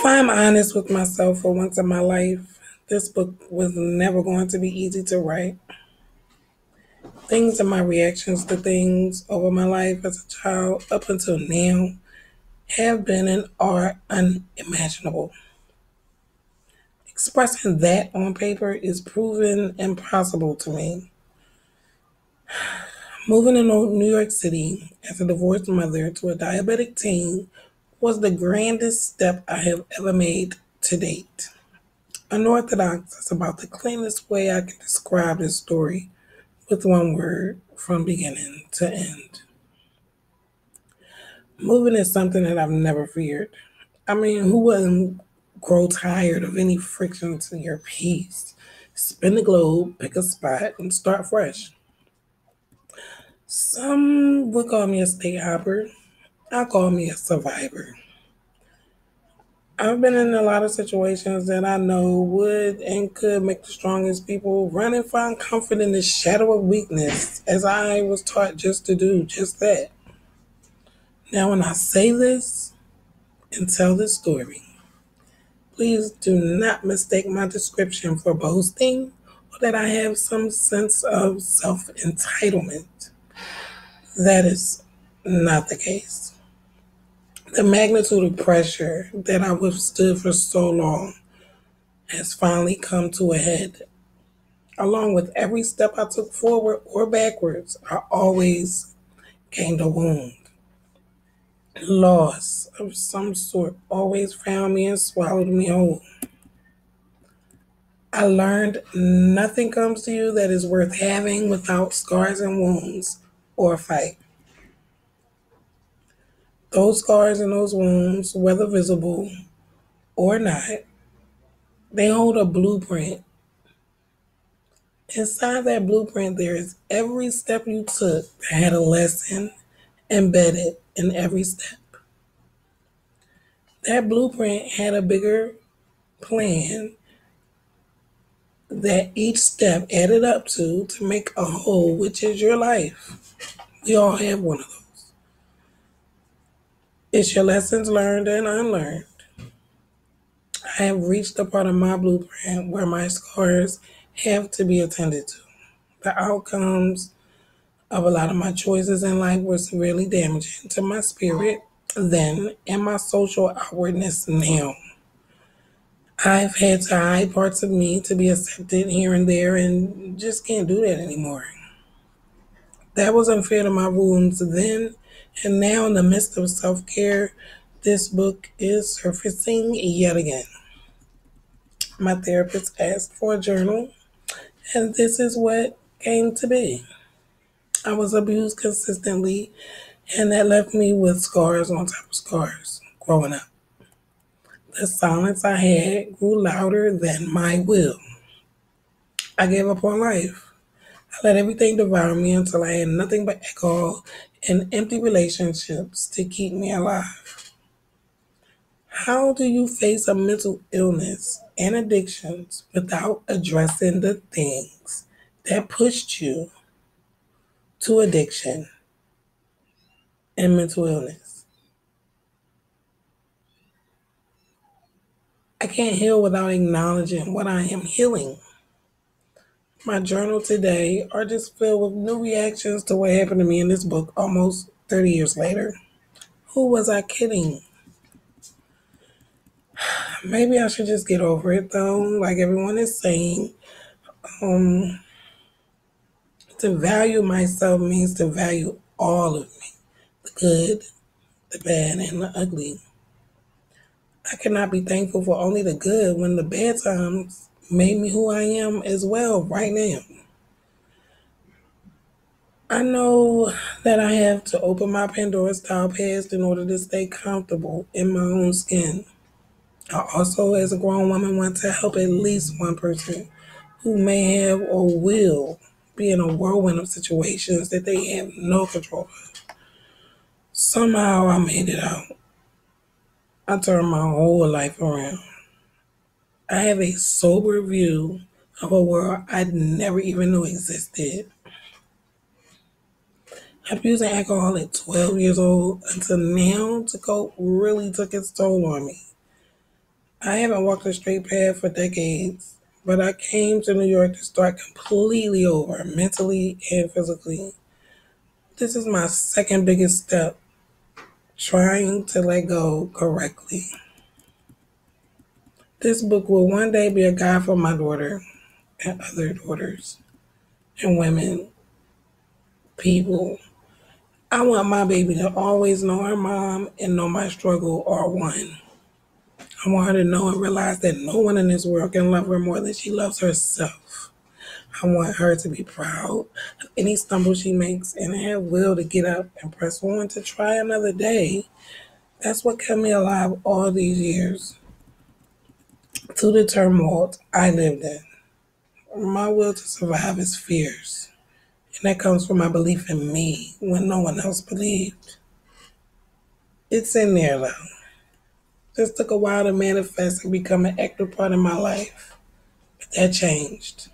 If I'm honest with myself for once in my life, this book was never going to be easy to write. Things and my reactions to things over my life as a child up until now have been and are unimaginable. Expressing that on paper is proven impossible to me. Moving to New York City as a divorced mother to a diabetic teen was the grandest step I have ever made to date. Unorthodox is about the cleanest way I can describe this story with one word from beginning to end. Moving is something that I've never feared. I mean, who wouldn't grow tired of any friction to your peace? Spin the globe, pick a spot, and start fresh. Some would call me a state hopper. I call me a survivor. I've been in a lot of situations that I know would and could make the strongest people run and find comfort in the shadow of weakness, as I was taught just to do just that. Now, when I say this and tell this story, please do not mistake my description for boasting or that I have some sense of self entitlement. That is not the case. The magnitude of pressure that I withstood for so long has finally come to a head. Along with every step I took forward or backwards, I always gained a wound. Loss of some sort always found me and swallowed me whole. I learned nothing comes to you that is worth having without scars and wounds or a fight. Those scars and those wounds, whether visible or not, they hold a blueprint. Inside that blueprint, there is every step you took that had a lesson embedded in every step. That blueprint had a bigger plan that each step added up to make a whole, which is your life. We all have one of those. It's your lessons learned and unlearned. I have reached a part of my blueprint where my scars have to be attended to. The outcomes of a lot of my choices in life were severely damaging to my spirit then and my social outwardness now. I've had to hide parts of me to be accepted here and there and just can't do that anymore. That was unfair to my wounds then, and now in the midst of self care, this book is surfacing yet again. My therapist asked for a journal, and this is what came to be. I was abused consistently, and that left me with scars on top of scars growing up. The silence I had grew louder than my will. I gave up on life. I let everything devour me until I had nothing but alcohol and empty relationships to keep me alive. How do you face a mental illness and addictions without addressing the things that pushed you to addiction and mental illness? I can't heal without acknowledging what I am healing. My journal today are just filled with new reactions to what happened to me in this book almost 30 years later. Who was I kidding? Maybe I should just get over it though, like everyone is saying. Um, to value myself means to value all of me, the good, the bad, and the ugly. I cannot be thankful for only the good when the bad times made me who I am as well right now. I know that I have to open my Pandora style past in order to stay comfortable in my own skin. I also, as a grown woman, want to help at least one person who may have or will be in a whirlwind of situations that they have no control of. Somehow I made it out. I turned my whole life around. I have a sober view of a world I never even knew existed. Abusing alcohol at 12 years old until now to cope really took its toll on me. I haven't walked a straight path for decades, but I came to New York to start completely over, mentally and physically. This is my second biggest step, trying to let go correctly. This book will one day be a guide for my daughter and other daughters and women, people. I want my baby to always know her mom and know my struggle are one. I want her to know and realize that no one in this world can love her more than she loves herself. I want her to be proud of any stumble she makes and have will to get up and press on to try another day. That's what kept me alive all these years. To the turmoil I lived in, my will to survive is fierce. And that comes from my belief in me when no one else believed. It's in there though. This took a while to manifest and become an active part of my life. But that changed.